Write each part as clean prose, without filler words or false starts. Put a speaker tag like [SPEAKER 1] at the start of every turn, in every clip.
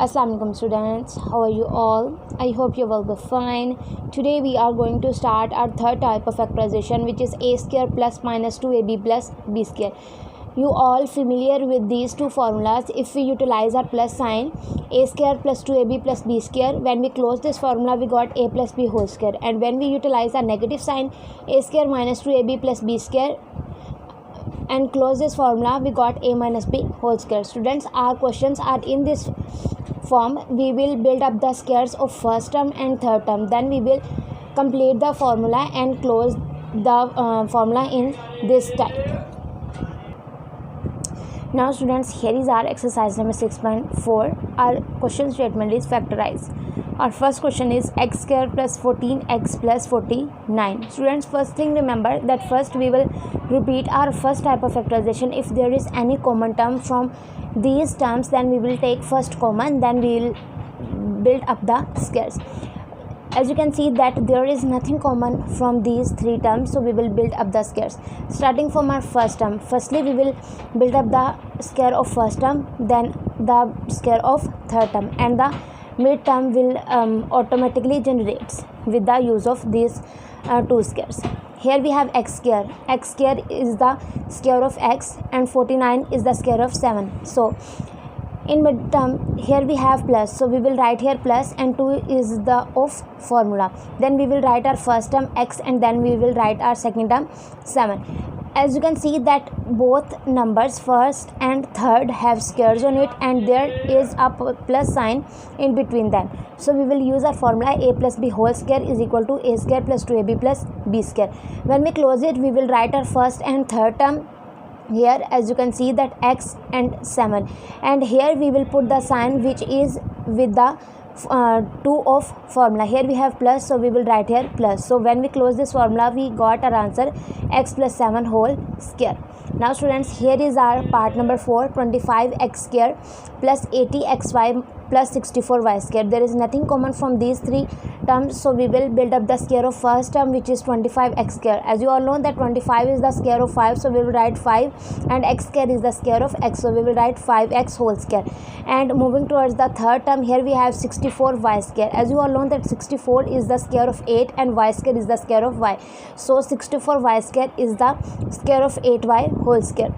[SPEAKER 1] Assalamu alaikum students, how are you all? I hope you will be fine. Today we are going to start our third type of factorization, which is a square plus minus 2ab plus b square. You all familiar with these two formulas. If we utilize our plus sign, a square plus 2ab plus b square, when we close this formula we got a plus b whole square, and when we utilize our negative sign, a square minus 2ab plus b square, and close this formula we got a minus b whole square. Students, our questions are in this form. We will build up the squares of first term and third term, then we will complete the formula and close the formula in this type. Now students, here is our exercise number 6.4. Our question statement is factorize. Our first question is x square plus 14x plus 49. Students, first thing remember that first we will repeat our first type of factorization. If there is any common term from these terms, then we will take first common, then we will build up the squares. As you can see that there is nothing common from these three terms, so we will build up the squares. Starting from our first term, firstly we will build up the square of first term, then the square of third term, and the mid term will automatically generates with the use of these two squares. Here we have x square. X square is the square of x and 49 is the square of 7. So in mid term here we have plus, so we will write here plus, and 2 is the of formula. Then we will write our first term x, and then we will write our second term 7. As you can see that both numbers first and third have squares on it, and there is a plus sign in between them. So we will use our formula a plus b whole square is equal to a square plus 2ab plus b square. When we close it, we will write our first and third term here. As you can see that x and 7, and here we will put the sign which is with the 2 of formula. Here we have plus, so we will write here plus. So when we close this formula, we got our answer x plus 7 whole square. Now students, here is our part number 4, 25x square plus 80xy plus 64y square. There is nothing common from these three terms, so we will build up the square of first term, which is 25x square. As you all know that 25 is the square of 5, so we will write 5, and x square is the square of x, so we will write 5x whole square. And moving towards the third term, here we have 64y square. As you all know that 64 is the square of 8 and y square is the square of y, so 64y square is the square of 8y whole square.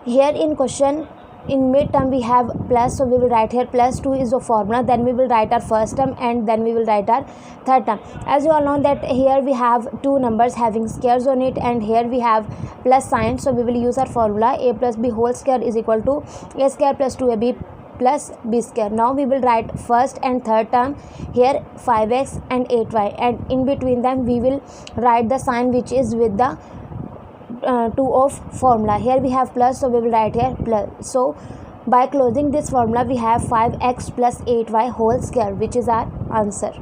[SPEAKER 1] Here in question, in mid term we have plus, so we will write here plus. 2 is the formula, then we will write our first term, and then we will write our third term. As you all know that here we have two numbers having squares on it, and here we have plus sign, so we will use our formula a plus b whole square is equal to a square plus 2ab plus b square. Now we will write first and third term here 5x and 8y, and in between them we will write the sign which is with the 2 of formula. Here we have plus, so we will write here plus. So by closing this formula we have 5x plus 8y whole square, which is our answer.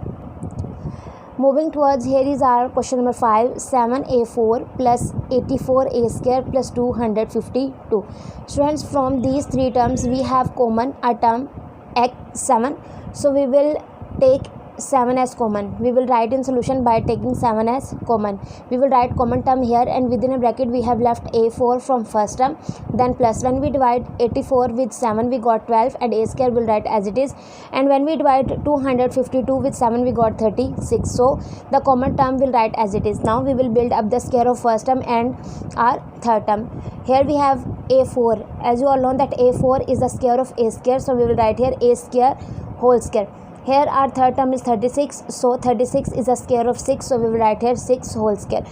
[SPEAKER 1] Moving towards, here is our question number 5, 7a4 plus 84a square plus 252. Students, from these three terms we have common a term x7, so we will take 7 as common. We will write in solution by taking 7 as common. We will write common term here, and within a bracket we have left a4 from first term, then plus. When we divide 84 with 7 we got 12, and a square will write as it is, and when we divide 252 with 7 we got 36, so the common term will write as it is. Now we will build up the square of first term and our third term. Here we have a4. As you all know that a4 is the square of a square, so we will write here a square whole square. Here our third term is 36, so 36 is the square of 6, so we will write here 6 whole square.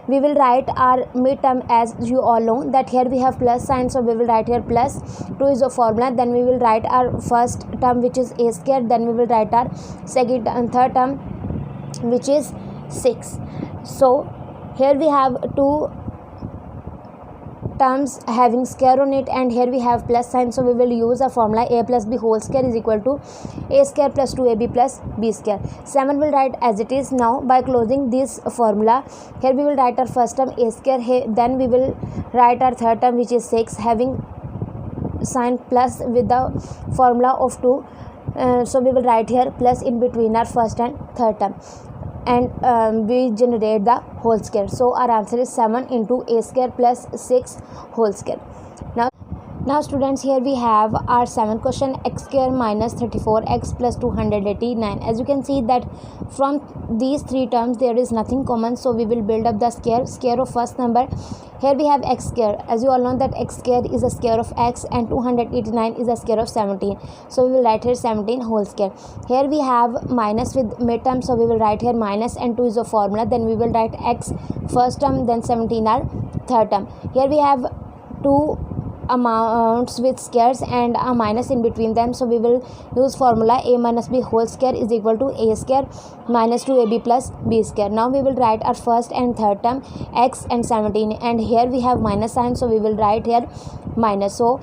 [SPEAKER 1] We will write our mid term, as you all know that here we have plus sign, so we will write here plus. 2 is the formula, then we will write our first term which is a square, then we will write our second and third term which is 6. So here we have two terms having square on it, and here we have plus sign, so we will use a formula a plus b whole square is equal to a square plus 2ab plus b square. 7 will write as it is. Now by closing this formula, here we will write our first term a square, then we will write our third term which is 6 having sign plus with the formula of 2, so we will write here plus in between our first and third term. and we generate the whole square. So our answer is 7 into a square plus 6 whole square. Now Now students, here we have our seventh question, x square minus 34x plus 289. As you can see that from these three terms there is nothing common, so we will build up the square of first number. Here we have x square. As you all know that x square is a square of x and 289 is a square of 17. So we will write here 17 whole square. Here we have minus with midterm, so we will write here minus and 2 is a formula. Then we will write x first term, then 17 are third term. Here we have two amounts with squares and a minus in between them, so we will use formula a minus b whole square is equal to a square minus 2ab plus b square. Now we will write our first and third term x and 17, and here we have minus sign, so we will write here minus. So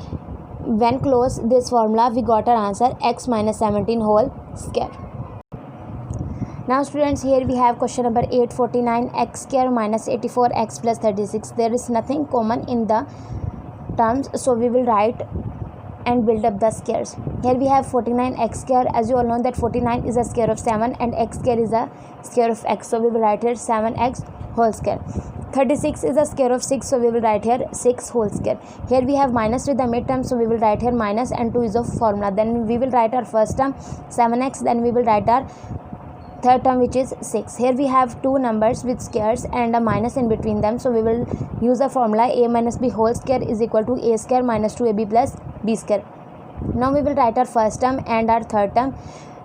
[SPEAKER 1] when close this formula we got our answer x minus 17 whole square. Now students, here we have question number 849, x square minus 84x plus 36. There is nothing common in the terms, so we will write and build up the squares. Here we have 49x square. As you all know that 49 is a square of 7 and x square is a square of x, so we will write here 7x whole square. 36 is a square of 6, so we will write here 6 whole square. Here we have minus with the midterm, so we will write here minus and 2 is a formula. Then we will write our first term 7x, then we will write our third term which is 6. Here we have two numbers with squares and a minus in between them, so we will use a formula a minus b whole square is equal to a square minus 2ab plus b square. Now we will write our first term and our third term.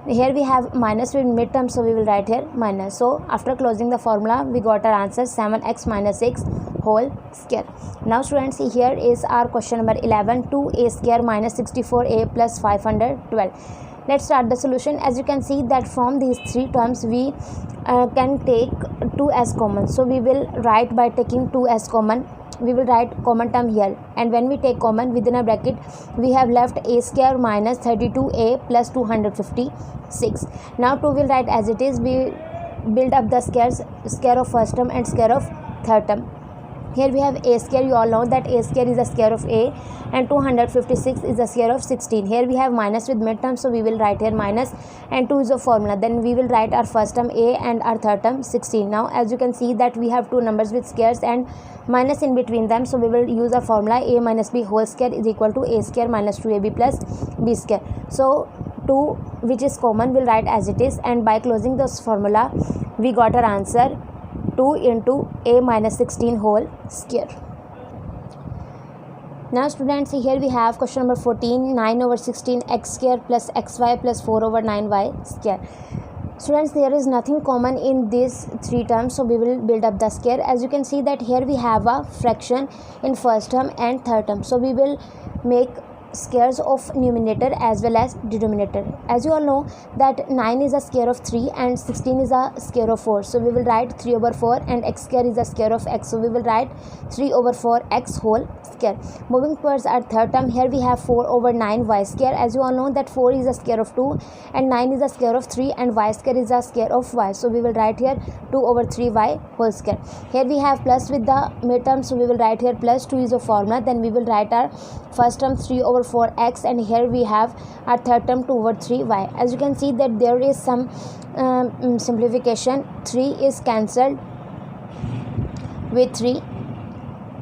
[SPEAKER 1] Here we have minus with midterm, so we will write here minus. So after closing the formula we got our answer 7x minus 6 whole square. Now students, here is our question number 11, 2a square minus 64a plus 512. Let's start the solution. As you can see that from these three terms we can take 2 as common, so we will write by taking 2 as common. We will write common term here, and when we take common within a bracket we have left a square minus 32a plus 256. Now 2 will write as it is. We build up the square of first term and square of third term. Here we have a square. You all know that a square is a square of a and 256 is a square of 16. Here we have minus with midterm, so we will write here minus and 2 is a formula. Then we will write our first term a and our third term 16. Now as you can see that we have two numbers with squares and minus in between them, so we will use a formula a minus b whole square is equal to a square minus 2ab plus b square. So 2 which is common will write as it is, and by closing this formula we got our answer 2 into a minus 16 whole square. Now students, here we have question number 14, 9 over 16 x square plus xy plus 4 over 9y square. Students, there is nothing common in these three terms, so we will build up the square. As you can see that here we have a fraction in first term and third term, so we will make squares of numerator as well as denominator. As you all know that 9 is a square of 3 and 16 is a square of 4, so we will write 3 over 4, and x square is a square of x, so we will write 3 over 4 x whole square. Moving towards our third term, here we have 4 over 9 y square. As you all know that 4 is a square of 2 and 9 is a square of 3 and y square is a square of y, so we will write here 2 over 3 y whole square. Here we have plus with the midterm, so we will write here plus 2 is a formula. Then we will write our first term 3 over 4x, and here we have our third term 2 over 3y. As you can see that there is some simplification. 3 is cancelled with 3,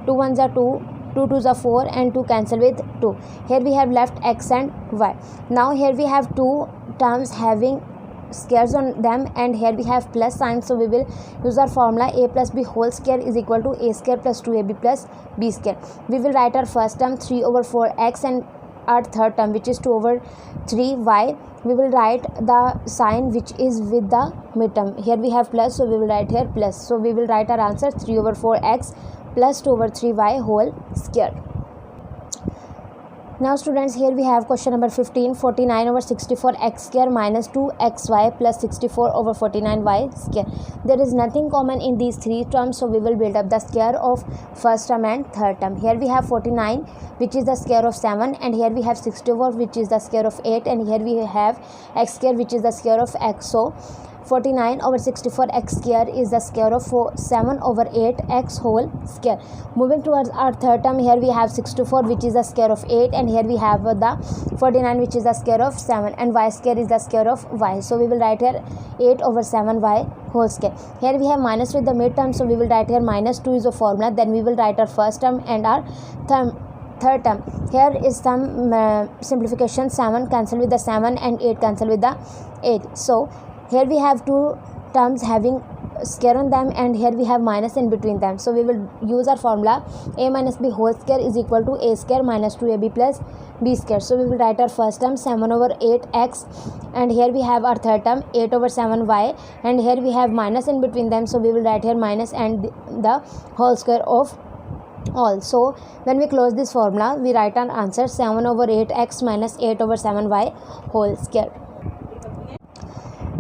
[SPEAKER 1] 2 ones are 2, 2 twos are 4, and 2 cancel with 2. Here we have left x and y. Now here we have two terms having squares on them, and here we have plus sign, so we will use our formula a plus b whole square is equal to a square plus 2ab plus b square. We will write our first term 3 over 4x and our third term which is 2 over 3y. We will write the sign which is with the midterm. Here we have plus, so we will write here plus. So we will write our answer 3 over 4x plus 2 over 3y whole square. Now students, here we have question number 15, 49 over 64 x square minus 2xy plus 64 over 49y square. There is nothing common in these three terms, so we will build up the square of first term and third term. Here we have 49 which is the square of 7, and here we have 64 which is the square of 8, and here we have x square which is the square of x. So 49 over 64 x square is the square of 7 over 8 x whole square. Moving towards our third term, here we have 64 which is the square of 8, and here we have the 49 which is the square of 7, and y square is the square of y. So we will write here 8 over 7y whole square. Here we have minus with the midterm, so we will write here minus 2 is a formula. Then we will write our first term and our third term. Here is some simplification. 7 cancel with the 7 and 8 cancel with the 8. So here we have two terms having square on them, and here we have minus in between them. So we will use our formula a minus b whole square is equal to a square minus 2ab plus b square. So we will write our first term 7 over 8x, and here we have our third term 8 over 7y, and here we have minus in between them. So we will write here minus and the whole square of all. So when we close this formula, we write our answer 7 over 8x minus 8 over 7y whole square.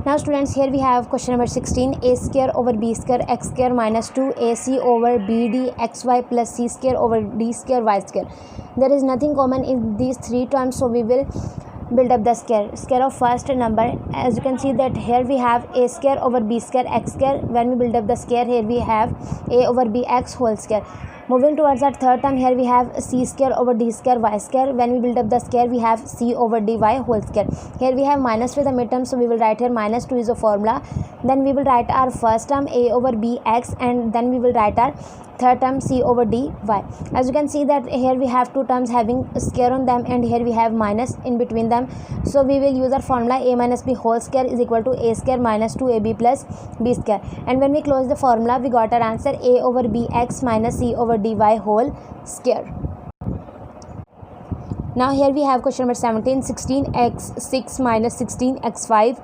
[SPEAKER 1] Now students, here we have question number 16. A square over b square x square minus 2ac over bd xy plus c square over d square y square. There is nothing common in these three terms, so we will build up the square of first number. As you can see that here we have a square over b square x square. When we build up the square, here we have a over b x whole square. Moving towards our third term, here we have c square over d square y square. When we build up the square, we have c over dy whole square. Here we have minus with the midterm, so we will write here minus 2 is a formula. Then we will write our first term a over b x, and then we will write our third term c over dy. As you can see that here we have two terms having square on them, and here we have minus in between them. So we will use our formula a minus b whole square is equal to a square minus 2ab plus b square. And when we close the formula, we got our answer a over bx minus c over dy whole square. Now here we have question number 17. 16x6 minus 16x5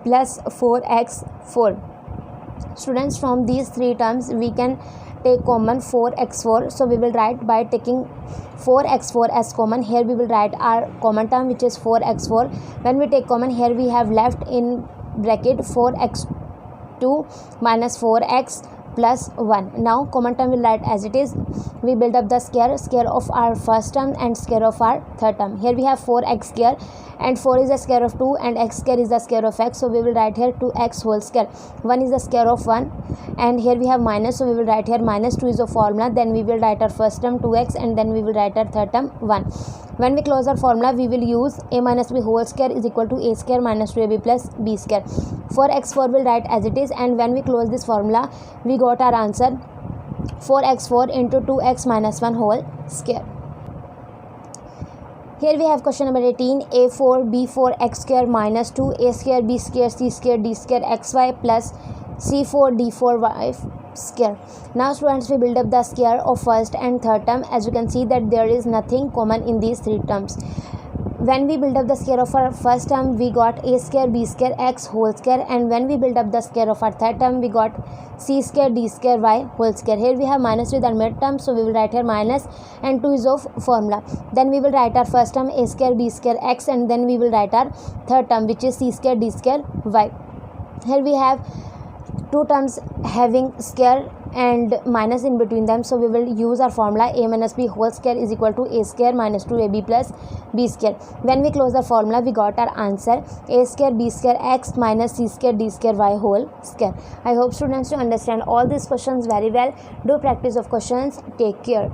[SPEAKER 1] plus 4x4. Students, from these three terms we can take common 4x4. So we will write by taking 4x4 as common. Here we will write our common term, which is 4x4. When we take common, here we have left in bracket 4x2 minus 4x plus 1. Now common term will write as it is. We build up the square of our first term and square of our third term. Here we have 4x square, and 4 is the square of 2, and x square is the square of x. So we will write here 2x whole square. 1 is the square of 1, and here we have minus, so we will write here minus 2 is the formula. Then we will write our first term 2x, and then we will write our third term 1. When we close our formula, we will use a minus b whole square is equal to a square minus 2ab plus b square. 4x4 will write as it is, and when we close this formula, we got our answer 4x4 into 2x minus 1 whole square. Here we have question number 18. a4 b4 x square minus 2 a square b square c square d square xy plus c4 d4 y square. Now students, we build up the square of first and third term. As you can see that there is nothing common in these three terms. When we build up the square of our first term, we got a square b square x whole square, and when we build up the square of our third term, we got c square d square y whole square. Here we have minus with our mid term, so we will write here minus, and 2 is of formula. Then we will write our first term a square b square x, and then we will write our third term, which is c square d square y. Here we have two terms having square and minus in between them, so we will use our formula a minus b whole square is equal to a square minus 2ab plus b square. When we close the formula, we got our answer a square b square x minus c square d square y whole square. I hope students to understand all these questions very well. Do practice of questions. Take care.